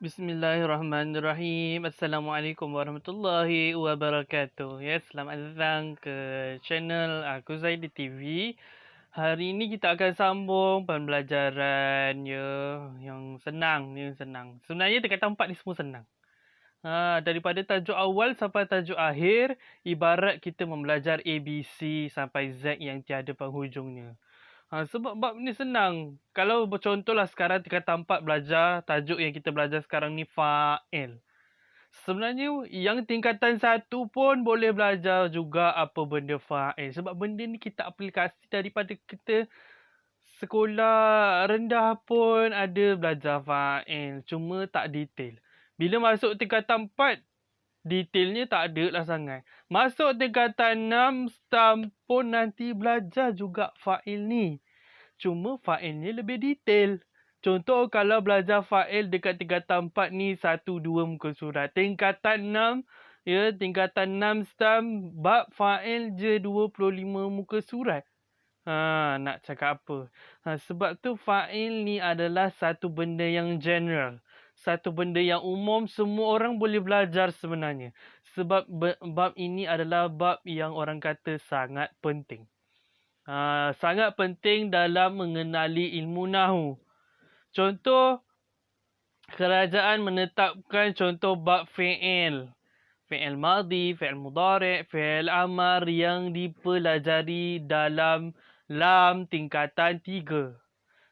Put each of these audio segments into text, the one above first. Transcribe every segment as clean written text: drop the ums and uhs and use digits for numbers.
Bismillahirrahmanirrahim. Assalamualaikum warahmatullahi wabarakatuh. Ya, selamat datang ke channel aku Zaidi TV. Hari ini kita akan sambung pembelajaran yang senang, yang senang. Sebenarnya tingkatan 4 ni semua senang. Daripada tajuk awal sampai tajuk akhir, ibarat kita membelajar ABC sampai Z yang tiada penghujungnya. Sebab bab ni senang. Kalau contohlah sekarang tingkatan 4 belajar, tajuk yang kita belajar sekarang ni fa'il. Sebenarnya yang tingkatan 1 pun boleh belajar juga apa benda fa'il. Sebab benda ni kita aplikasi daripada kita sekolah rendah pun ada belajar fa'il. Cuma tak detail. Bila masuk tingkatan 4, detailnya tak ada lah sangat. Masuk tingkatan 6, stam pun nanti belajar juga fa'il ni. Cuma fa'il ni lebih detail. Contoh kalau belajar fa'il dekat tingkatan 4 ni 1-2 muka surat. Tingkatan 6, tingkatan 6 stam bab fa'il je 25 muka surat. Nak cakap apa? Sebab tu fa'il ni adalah satu benda yang general. Satu benda yang umum, semua orang boleh belajar sebenarnya. Sebab bab ini adalah bab yang orang kata sangat penting. Sangat penting dalam mengenali ilmu nahu. Contoh, kerajaan menetapkan contoh bab fi'il. Fi'il madhi, fi'il mudhari', fi'il amar yang dipelajari dalam lam tingkatan 3.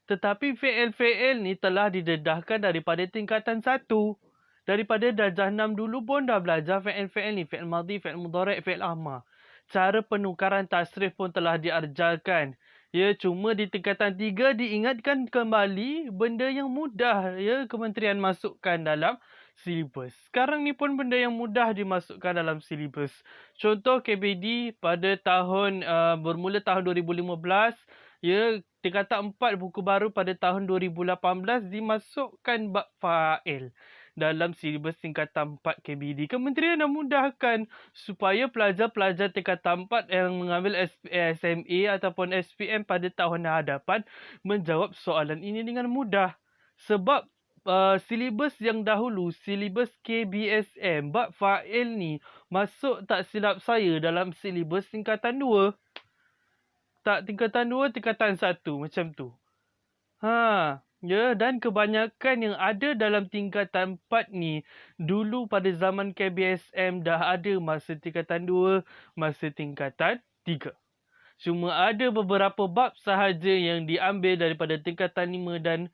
Tetapi fi'il ni telah didedahkan daripada tingkatan 1. Daripada darjah 6 dulu pun dah belajar fi'il ni. Fi'il madhi, fi'il mudhari', fi'il amar. Cara penukaran tasrif pun telah diajarkan. Ya, cuma di tingkatan 3 diingatkan kembali benda yang mudah kementerian masukkan dalam silibus. Sekarang ni pun benda yang mudah dimasukkan dalam silibus. Contoh KBD pada tahun bermula tahun 2015, tingkatan 4 buku baru pada tahun 2018 dimasukkan bab fa'il dalam silibus tingkatan 4 KBD. Kementerian dah mudahkan supaya pelajar-pelajar tingkatan 4 yang mengambil SMA ataupun SPM pada tahun hadapan menjawab soalan ini dengan mudah. Sebab silibus yang dahulu, silibus KBSM, bab fa'il ni masuk tak silap saya dalam silibus tingkatan 2. Tak tingkatan 2, tingkatan 1 macam tu. Dan kebanyakan yang ada dalam tingkatan 4 ni dulu pada zaman KBSM dah ada masa tingkatan 2, masa tingkatan 3. Cuma ada beberapa bab sahaja yang diambil daripada tingkatan 5 dan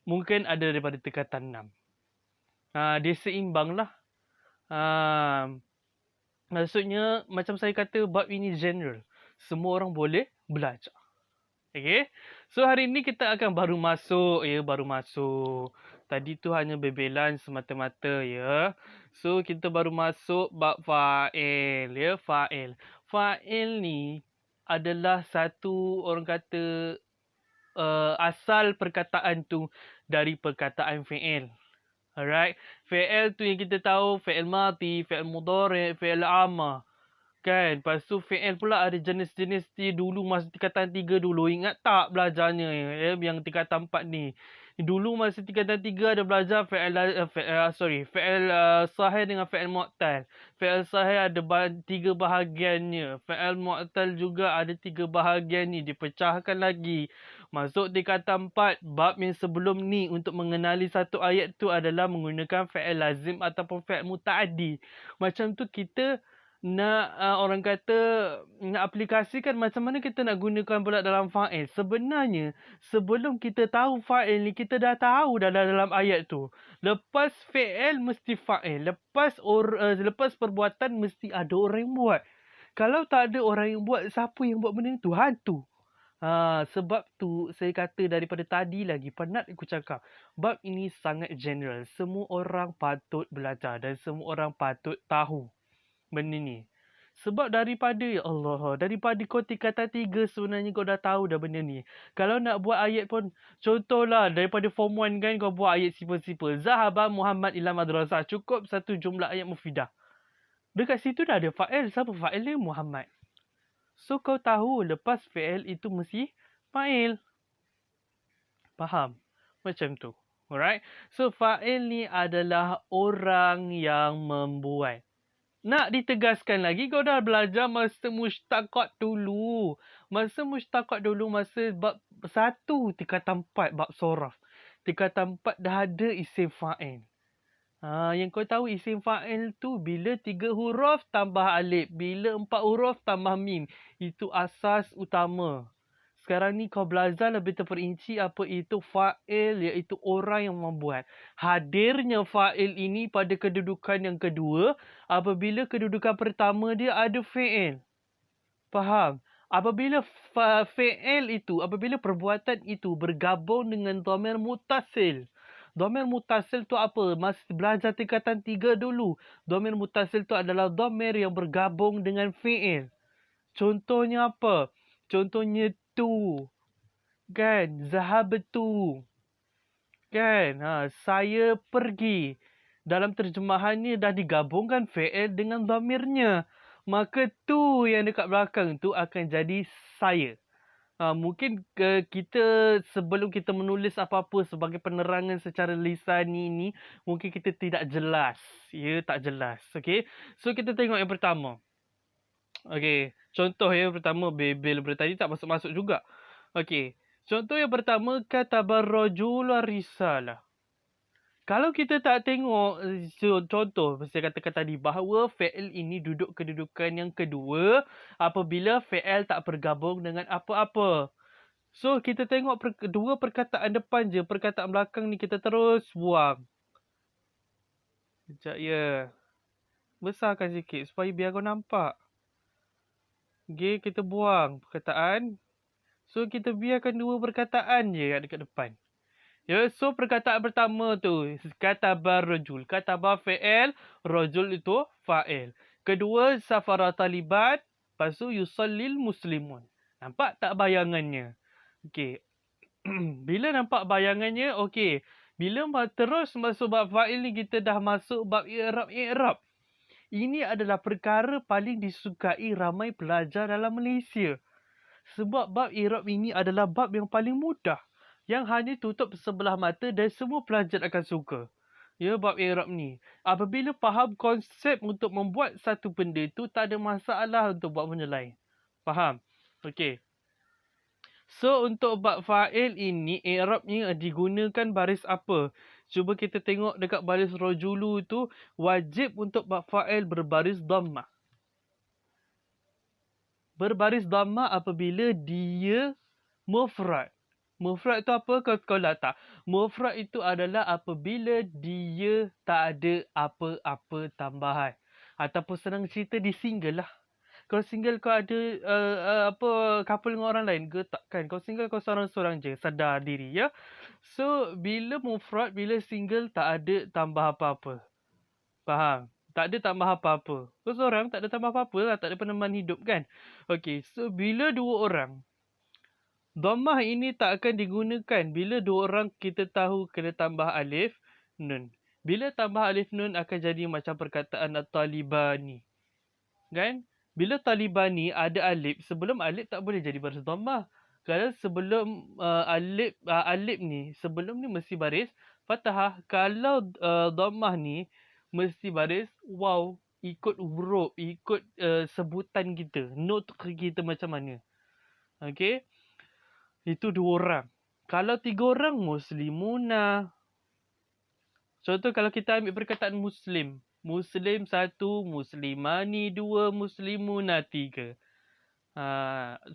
mungkin ada daripada tingkatan 6. Dia seimbang lah. Maksudnya macam saya kata bab ini general. Semua orang boleh belajar. Okay. So hari ni kita akan baru masuk. Tadi tu hanya bebelan semata-mata ya. So kita baru masuk bab fa'il ya, fa'il. Fa'il ni adalah satu orang kata asal perkataan tu dari perkataan fi'il. Alright. Fi'il tu yang kita tahu fi'il madhi, fi'il mudhari', fi'il amar. Kan, lepas tu fi'il pula ada jenis-jenis dia dulu masa tingkatan 3 dulu. Ingat tak belajarnya yang tingkatan 4 ni. Dulu masa tingkatan 3 ada belajar fi'il sahih dengan fi'il mu'tal. Fi'il sahih ada 3 bahagiannya. Fi'il mu'tal juga ada 3 bahagian ni. Dipecahkan lagi. Masuk tingkatan 4, bab yang sebelum ni untuk mengenali satu ayat tu adalah menggunakan fi'il lazim ataupun fi'il muta'addi. Macam tu kita nak orang kata nak aplikasikan macam mana kita nak gunakan pula dalam fa'il. Sebenarnya sebelum kita tahu fa'il ni kita dah tahu dalam ayat tu. Lepas fi'il mesti fa'il. Lepas perbuatan mesti ada orang yang buat. Kalau tak ada orang yang buat, siapa yang buat benda tu? Hantu. Sebab tu saya kata daripada tadi lagi penat aku cakap. Bab ini sangat general. Semua orang patut belajar dan semua orang patut tahu benda ni. Sebab daripada kau tingkatan 3 sebenarnya kau dah tahu dah benda ni. Kalau nak buat ayat pun, contohlah daripada form 1 kan kau buat ayat simple-simple. Zahaba Muhammad ila madrasah. Cukup satu jumlah ayat mufidah. Dekat situ dah ada fa'il. Siapa fa'il dia? Muhammad. So kau tahu lepas fi'il itu mesti fa'il. Faham? Macam tu. Alright. So fa'il ni adalah orang yang membuat. Nak ditegaskan lagi, kau dah belajar masa mushtaqat dulu. Masa bab 1 tingkatan 4 bab soraf. Tingkatan 4 dah ada isim fa'il. Yang kau tahu isim fa'il tu bila 3 huruf tambah alif. Bila 4 huruf tambah mim. Itu asas utama. Sekarang ni kau belajar lebih terperinci apa itu fa'il, iaitu orang yang membuat. Hadirnya fa'il ini pada kedudukan yang kedua apabila kedudukan pertama dia ada fi'il. Faham? Apabila apabila perbuatan itu bergabung dengan dhamir mutasil. Dhamir mutasil tu apa? Masih belajar tingkatan 3 dulu. Dhamir mutasil tu adalah dhamir yang bergabung dengan fi'il. Contohnya apa? Contohnya tu. Kan? Zahabtu. Kan? Saya pergi. Dalam terjemahannya dah digabungkan fi'il dengan dhamirnya. Maka tu yang dekat belakang tu akan jadi saya. Mungkin kita sebelum kita menulis apa-apa sebagai penerangan secara lisani ni, mungkin kita tidak jelas. Ya, tak jelas. Okay. So, kita tengok yang pertama. Okey, contoh yang pertama bebel daripada tadi tak masuk-masuk juga. Okey, contoh yang pertama katabar rajul risalah. Kalau kita tak tengok contoh saya katakan tadi bahawa fi'il ini duduk kedudukan yang kedua apabila fi'il tak bergabung dengan apa-apa. So kita tengok dua perkataan depan je, perkataan belakang ni kita terus buang. Sekejap ya. Besarkan sikit supaya biar kau nampak. Okay, kita buang perkataan. So, kita biarkan dua perkataan je dekat depan. Ya, so perkataan pertama tu, katabar rajul. Katabar fi'il, rajul itu fa'il. Kedua, safara taliban, lepas tu yusallil muslimun. Nampak tak bayangannya? Okey. Bila nampak bayangannya, okey. Bila terus masuk bab fa'il ni, kita dah masuk bab i'rab. Ini adalah perkara paling disukai ramai pelajar dalam Malaysia. Sebab bab i'rab ini adalah bab yang paling mudah. Yang hanya tutup sebelah mata dan semua pelajar akan suka. Ya, bab i'rab ni. Apabila faham konsep untuk membuat satu benda tu, tak ada masalah untuk buat benda lain. Faham? Okey. So, untuk bab fa'il ini, i'rabnya digunakan baris apa? Cuba kita tengok dekat baris rajulu tu, wajib untuk bab fa'il berbaris dhammah. Berbaris dhammah apabila dia mufrad. Mufrad tu apa? Kau tak? Mufrad itu adalah apabila dia tak ada apa-apa tambahan. Ataupun senang cerita di single lah. Kalau single kau ada couple dengan orang lain ke? Takkan. Kau single kau seorang-seorang je. Sadar diri ya. So, bila mufrad, bila single tak ada tambah apa-apa. Faham? Tak ada tambah apa-apa. Kau seorang tak ada tambah apa-apa lah. Tak ada peneman hidup kan? Okay. So, bila dua orang. Dhammah ini tak akan digunakan. Bila dua orang kita tahu kena tambah alif, nun. Bila tambah alif nun akan jadi macam perkataan Talibani. Kan? Bila Talibani ada alif, sebelum alif tak boleh jadi baris dhammah. Kalau sebelum alif ni, sebelum ni mesti baris fathah. Kalau dhammah ni mesti baris waw, ikut huruf, ikut sebutan kita, note kita macam mana. Okey. Itu dua orang. Kalau tiga orang, muslimuna. Contoh kalau kita ambil perkataan muslim. Muslim satu, muslimani dua, muslimuna tiga.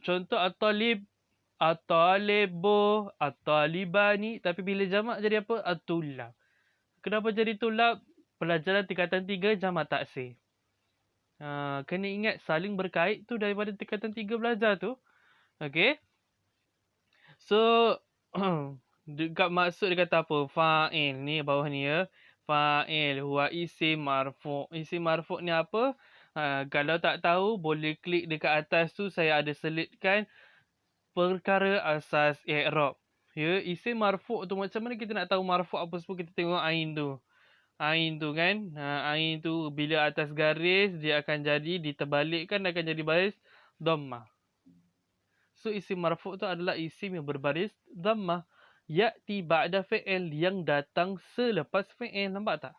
Contoh at-talib, at-talibu, at-talibani. Tapi bila jamak jadi apa? At-tulab. Kenapa jadi tulab? Pelajaran tingkatan 3 jamak taksir. Kena ingat saling berkait tu daripada tingkatan 3 belajar tu. Okay. So, dekat maksud dia kata apa? Fa'il ni bawah ni ya. Fa'il huwa isim marfu'. Isim marfu' ni apa? Kalau tak tahu boleh klik dekat atas tu, saya ada selitkan perkara asas i'rab. Ya, isim marfu' tu macam mana kita nak tahu marfu' apa semua? Kita tengok ain tu. Ain tu kan. Ain tu bila atas garis dia akan jadi diterbalikkan akan jadi baris dhammah. So, isim marfu' tu adalah isim yang berbaris dhammah. Ya'ti ba'da fi'il, yang datang selepas fi'il. Nampak tak?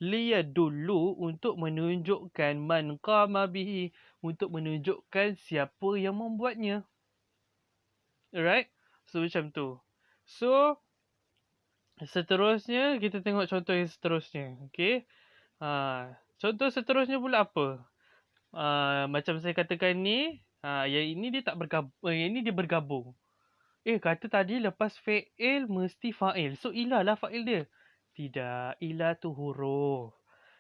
Liyadullu, untuk menunjukkan, man qama bihi, untuk menunjukkan siapa yang membuatnya. Alright? So macam tu. So seterusnya kita tengok contoh yang seterusnya. Okay. Contoh seterusnya pula apa? Macam saya katakan ni, yang ini dia tak bergabung, yang ini dia bergabung. Kata tadi lepas fa'il mesti fa'il. So ilah lah fa'il dia. Tidak, ilah tu huruf.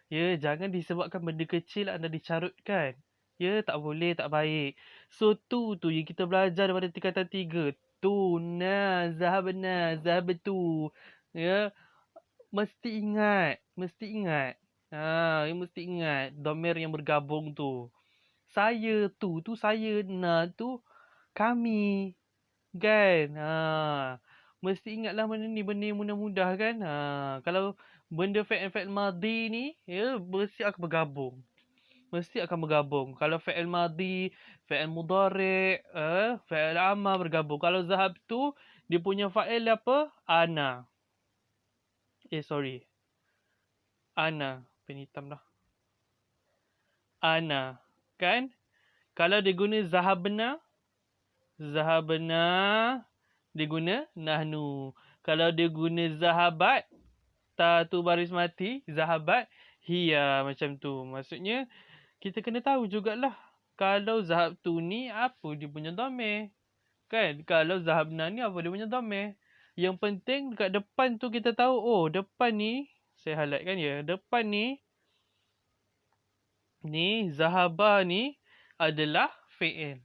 Ya, jangan disebabkan benda kecil anda dicarutkan. Ya, tak boleh, tak baik. So tu yang kita belajar daripada tingkatan 3. Zahabna, zahabtu. Ya, mesti ingat, mesti ingat. Mesti ingat domir yang bergabung tu. Saya tu saya, tu kami. Kan? Mesti ingatlah benda ni mudah-mudah kan? Kalau benda fi'il madi ni, ya, mesti akan bergabung. Mesti akan bergabung. Kalau fi'il madi, fi'il mudhari', fi'il amar bergabung. Kalau zahab tu, dia punya fa'il apa? Ana. Sorry. Ana. Pen hitam dah. Ana. Kan? Kalau dia guna zahabna, dia guna nahnu. Kalau dia guna zahabat, ta tu baris mati, zahabat, hiya, macam tu. Maksudnya, kita kena tahu jugalah. Kalau zahab tu ni, apa dia punya dhamir. Kan? Kalau zahabna ni, apa dia punya dhamir. Yang penting, dekat depan tu kita tahu, depan ni, saya highlightkan ya, depan ni, zahabah ni adalah fi'il.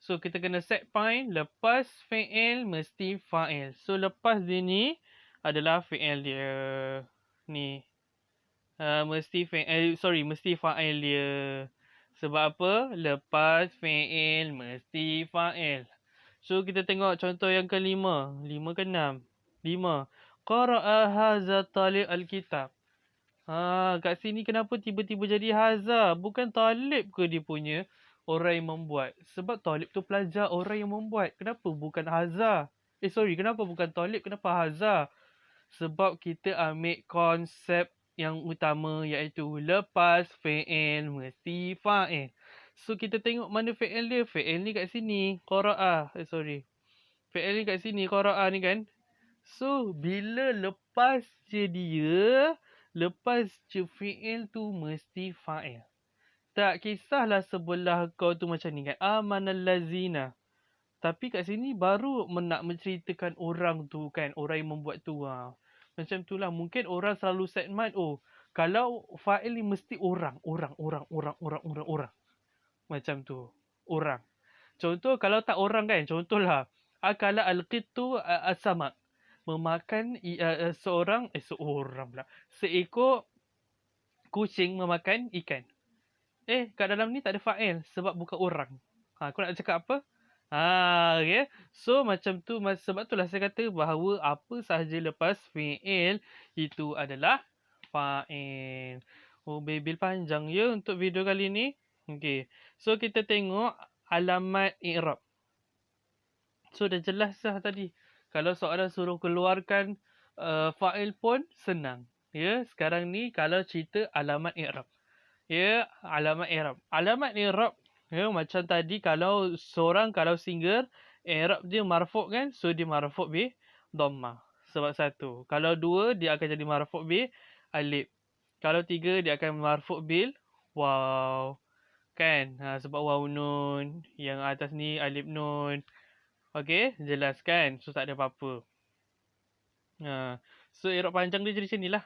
So, kita kena set point, lepas fi'il mesti fa'il. So, lepas dia ni adalah fi'il dia. Ni. Mesti fa'il dia. Sebab apa? Lepas fi'il mesti fa'il. So, kita tengok contoh yang kelima. 5 ke 6? 5. Qara'a haza talib al-kitab. Kat sini kenapa tiba-tiba jadi haza? Bukan talib ke dia punya? Orang yang membuat. Sebab talib tu pelajar, orang yang membuat. Kenapa bukan haza? Kenapa bukan talib? Kenapa haza? Sebab kita ambil konsep yang utama, iaitu lepas fi'il mesti fa'il. So kita tengok mana fi'il dia. Fi'il ni kat sini. Qara'a. Fi'il ni kat sini. Qara'a ni kan. So bila lepas je dia, lepas je fi'il tu mesti fa'il. Tak kisahlah sebelah kau tu macam ni kan. Amanal lazina. Tapi kat sini baru nak menceritakan orang tu kan. Orang yang membuat tu. Macam tu lah. Mungkin orang selalu set mind. Kalau fa'il ni mesti orang. Orang. Macam tu. Orang. Contoh kalau tak orang kan. Contohlah. Akala al-qittu as-samak. Memakan seorang pula. Seekor kucing memakan ikan. Kat dalam ni tak ada fa'il sebab bukan orang. Kau nak cakap apa? Okay. So macam tu, sebab itulah saya kata bahawa apa sahaja lepas fi'il itu adalah fa'il. Bebil panjang ya untuk video kali ni. Okay. So kita tengok alamat i'rab. So dah jelas lah tadi. Kalau soalan suruh keluarkan fa'il pun senang. Ya, sekarang ni kalau cerita alamat i'rab. Ya, alamat i'rab. Alamat i'rab, ya, macam tadi kalau single, i'rab dia marfu' kan? So dia marfu' bi dhammah. Sebab satu. Kalau dua, dia akan jadi marfu' bi alif. Kalau tiga, dia akan marfu' bil waw. Kan? Sebab waw nun. Yang atas ni alif nun. Okey, jelas kan? So tak ada apa-apa. So i'rab panjang dia jadi macam ni lah.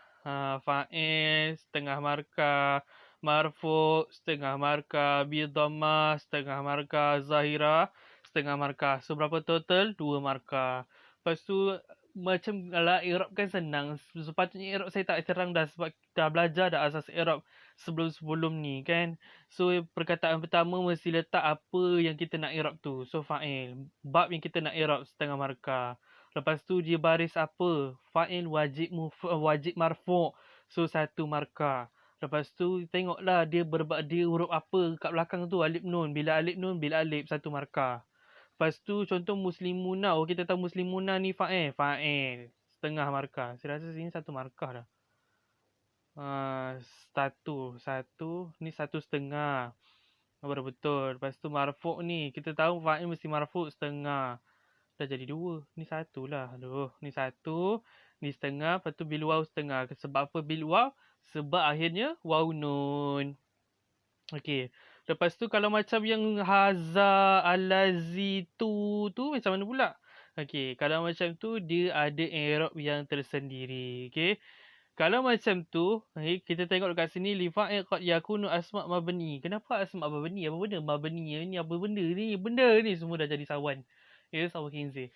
Fa'il, setengah markah, marfu' setengah markah, bi dhammah setengah markah, zahirah setengah markah. So berapa total? 2 markah. Lepas tu macam kalau i'rab kan senang. Sepatutnya i'rab saya tak terang dah sebab dah belajar dah asas i'rab sebelum-sebelum ni kan. So perkataan pertama mesti letak apa yang kita nak i'rab tu. So fa'il. Bab yang kita nak i'rab setengah markah. Lepas tu dia baris apa? Fa'il wajib marfu'. So 1 markah. Lepas tu tengoklah dia huruf apa kat belakang tu, alif nun. Bila alif nun, bila alif 1 markah. Lepas tu contoh muslimuna. Oh, kita tahu muslimuna ni fa'il. Fa'il. Setengah markah. Saya rasa sini satu markah dah. Satu. Ni 1,5. Baru betul. Lepas tu marfu' ni. Kita tahu fa'il mesti marfu' setengah. Dah jadi 2. Ni 1 lah. Aduh. Ni 1. Ni setengah. Lepas tu bil waw setengah. Sebab apa bil waw? Sebab akhirnya waw nun. Okey. Lepas tu kalau macam yang haza, allazi, tu macam mana pula? Okey. Kalau macam tu dia ada i'rab yang tersendiri. Okey. Kalau macam tu, kita tengok dekat sini li fa'il qad yakunu asma' mabni. Kenapa asma' mabni? Apa benda mabni ni? Apa benda ni? Benda ni semua dah jadi sawan. Ya, sawan khinzir.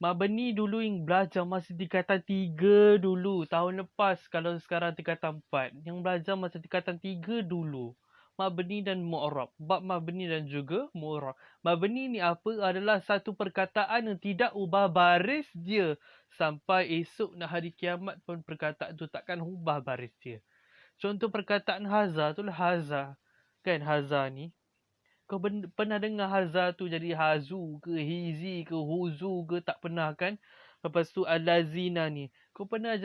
Mabni dulu yang belajar masa tingkatan 3 dulu. Tahun lepas kalau sekarang tingkatan 4. Yang belajar masa tingkatan 3 dulu. Mabni dan mu'rab. Bab mabni dan juga mu'rab. Mabni ni apa? Adalah satu perkataan yang tidak ubah baris dia. Sampai esok nak hari kiamat pun perkataan tu takkan ubah baris dia. Contoh perkataan haza tu lah haza. Kan haza ni. Kau pernah dengar haza tu jadi hazu ke, hizi ke, huzu ke? Tak pernah kan? Lepas tu alazina ni. Kau pernah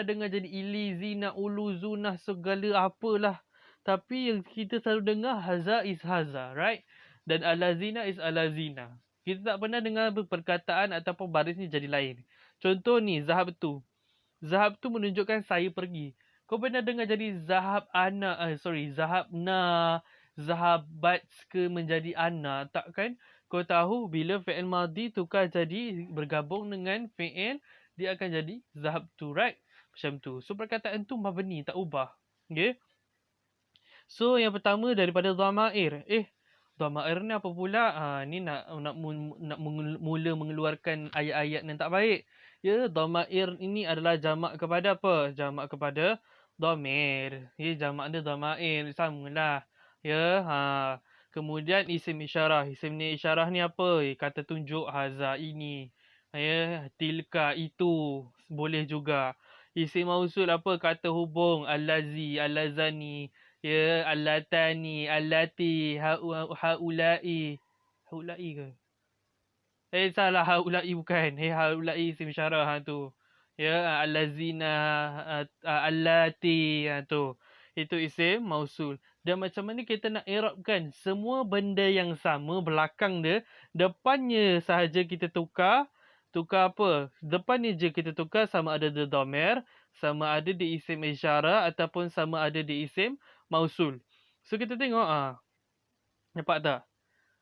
dengar jadi ilizina, uluzuna, segala apalah. Tapi yang kita selalu dengar haza is haza, right? Dan alazina is alazina. Kita tak pernah dengar perkataan ataupun baris ni jadi lain. Contoh ni, zahab tu. Zahab tu menunjukkan saya pergi. Kau pernah dengar jadi zahab na, zahabat ke menjadi ana, tak kan? Kau tahu bila fi'il madhi tukar jadi bergabung dengan fi'il, dia akan jadi zahab tu, right? Macam tu. So perkataan tu mabni, tak ubah. Okay? So yang pertama daripada dhamair. Dhamair ni apa pula? Ni nak mula mengeluarkan ayat-ayat yang tak baik. Ya, dhamair ini adalah jamak kepada apa? Jamak kepada dhamir. Ya, jamak dia dhamair. Samalah. Ya, kemudian isim isyarah. Isim ni isyarah ni apa? Kata tunjuk haza ini. Ya, tilka itu. Boleh juga. Isim mausul apa? Kata hubung. Allazi, allazani. Ya, allatani, allati, haulai. Haulai ke? Salah, haulai bukan. Haulai isim isyarah tu. Ya, allazina, allati tu. Itu isim mausul. Dan macam mana kita nak i'rabkan semua benda yang sama belakang dia, depannya sahaja kita tukar. Tukar apa? Depannya je kita tukar sama ada di dhamir, sama ada di isim isyarah ataupun sama ada di isim mausul. So kita tengok nampak tak?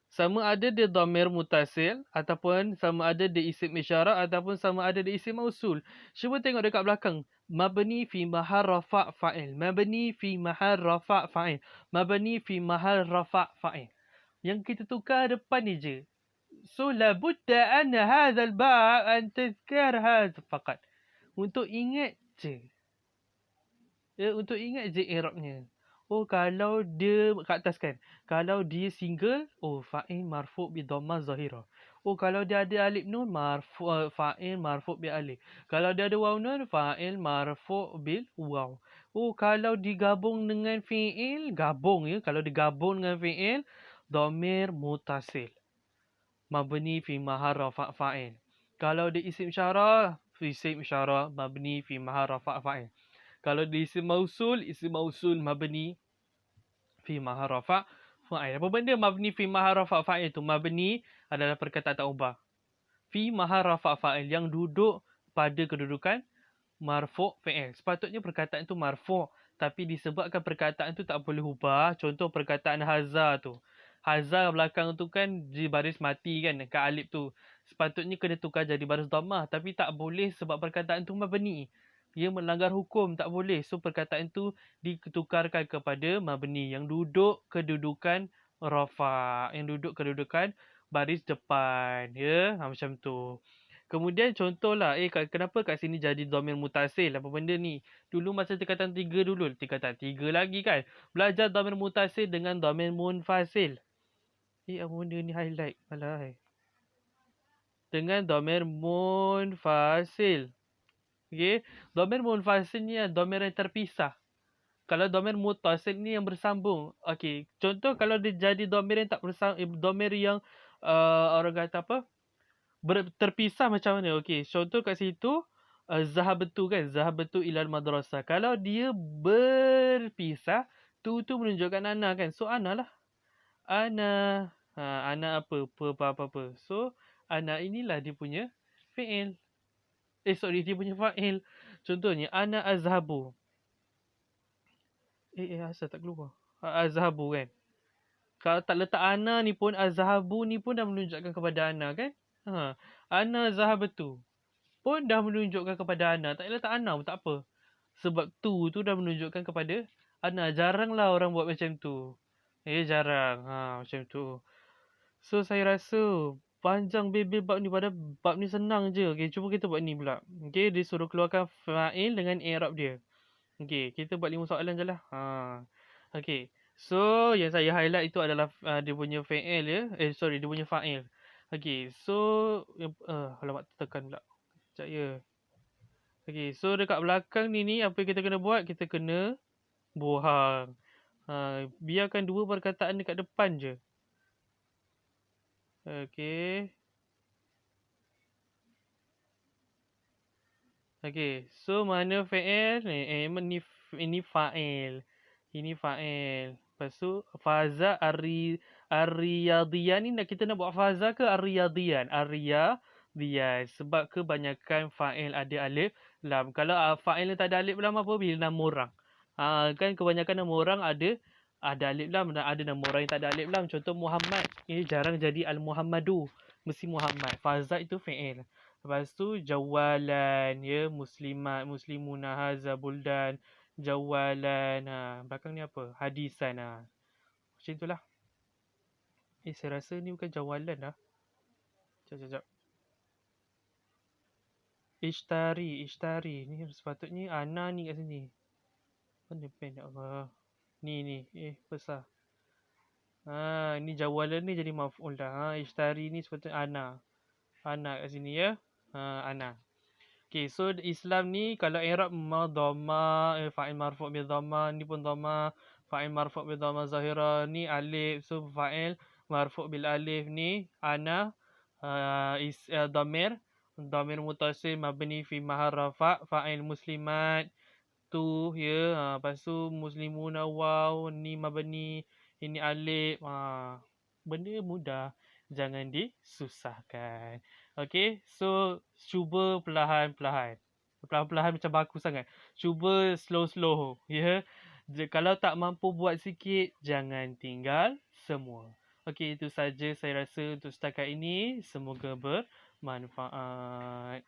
Sama ada di dhamir mutasil ataupun sama ada di isim isyarah ataupun sama ada di isim mausul. Cuba tengok dekat belakang. Mabni fi mahal rafa' fa'il. Mabni fi mahal rafa' fa'il. Mabni fi mahal rafa' fa'il. Yang kita tukar depan ni je. So labudda an hadha al-ba' an tazkar hadha faqat. Untuk ingat je. Ya, untuk ingat je i'rabnya. Oh, kalau dia kat atas kan. Kalau dia single, fa'il marfu' bi dhammah zahirah. Oh, kalau dia ada alif nun, fa'il marfu' bi alif. Kalau dia ada waw nun, fa'il marfu' bil waw. Oh, kalau digabung dengan fi'il, gabung ya. Kalau digabung dengan fi'il, dhamir mutasil. Mabni fi mahal rafa' fa'il. Kalau di isim isyarah, mabni fi mahal rafa' fa'il. Kalau di isim mausul mabni fi mahal rafa' fa'il. Apa benda mabni fi mahal rafa' fa'il tu? Mabni adalah perkataan tak ubah. Fi mahal rafa' fa'il yang duduk pada kedudukan marfu' fi'il. Sepatutnya perkataan tu marfu', tapi disebabkan perkataan tu tak boleh ubah. Contoh perkataan haza tu. Haza belakang tu kan di baris mati kan, kat alif tu. Sepatutnya kena tukar jadi baris dhammah, tapi tak boleh sebab perkataan tu mabni. Ia melanggar hukum, tak boleh. So perkataan tu ditukarkan kepada mabni yang duduk kedudukan rafa', yang duduk kedudukan baris depan, ya. Macam tu. Kemudian contohlah, kenapa kat sini jadi dhamir mutasil? Apa benda ni? Dulu masa tingkatan 3 dulu, tingkatan 3 lagi kan. Belajar dhamir mutasil dengan dhamir munfasil. Apa benda ni highlight? Alah. Dengan dhamir munfasil. Okey, dhamir munfasil ni dhamir yang terpisah. Kalau dhamir muttasil ni yang bersambung. Okey, contoh kalau dia jadi dhamir yang tak bersambung, dhamir yang orang kata apa, terpisah macam mana. Okey, contoh kat situ, zahabtu kan, zahabtu ilal madrasah. Kalau dia berpisah, tu menunjukkan ana kan. So ana lah. Ana. Ana apa. So ana inilah dia punya fi'il. Sorry, dia punya fa'il. Contohnya ana azhabu. Asal tak keluar. Azhabu kan. Kalau tak letak ana ni pun, azhabu ni pun dah menunjukkan kepada ana kan. Ana zahabtu pun dah menunjukkan kepada ana. Tak payah letak ana pun tak apa. Sebab tu dah menunjukkan kepada ana. Jaranglah orang buat macam tu. Jarang. Macam tu. So saya rasa panjang beb bab ni, pada bab ni senang je. Okay, cuba kita buat ni pula. Okay, dia suruh keluarkan fa'il dengan i'rab dia. Okay, kita buat 5 soalan je lah. Okay. So, yang saya highlight itu adalah dia punya fa'il ya. Sorry, dia punya fa'il. Okay, so alamak, tekan pula. Sekejap ya. Okay, so dekat belakang ni apa yang kita kena buat? Kita kena buang. Biarkan dua perkataan dekat depan je. Okay. Okay, so mana fa'il ni? Ini fa'il. Ini fa'il. Lepas tu faza ar-riyadiyah ni kita nak buat faza ke ar-riyadiyan? Ar-riyadiyan. Sebab kebanyakan fa'il ada alif lam. Kalau fa'il tak ada alif lam apa? Bila nama orang. Kan kebanyakan nama orang ada alif lam dan ada nama orang yang tak ada alif lam. Contoh Muhammad. Ini jarang jadi al-Muhammadu. Mesti Muhammad. Faza itu fa'il. Lepas tu jawalan ya, muslimat, muslimuna, haza, buldan, jawalan. Belakang ni apa? Hadisan. Macam itulah. Saya rasa ni bukan jawalan lah. Sekejap. Ishtari. Ni sepatutnya ana ni kat sini. Mana pen apa? Ni. Besar. Ni jawalan ni jadi maf'ul dah. Ishtari ni sepatutnya ana. Ana kat sini ya. Ana. Okay, so Islam ni kalau i'rab dhamma, fa'il marfu' bi dhamma, ni pun dhamma, fa'il marfu' bi dhamma zahira, ni alif, so fa'il marfu' bil alif ni ana, dhamir mutasil mabni fi mahal rafa', fa'il muslimat tu ya, lepas tu muslimuna waw, ni mabni, ini alif. Benda mudah, jangan disusahkan. Okay, so cuba perlahan-perlahan. Perlahan-perlahan macam baku sangat. Cuba slow-slow. Ya. Kalau tak mampu buat sikit, jangan tinggal semua. Okay, itu saja saya rasa untuk setakat ini. Semoga bermanfaat.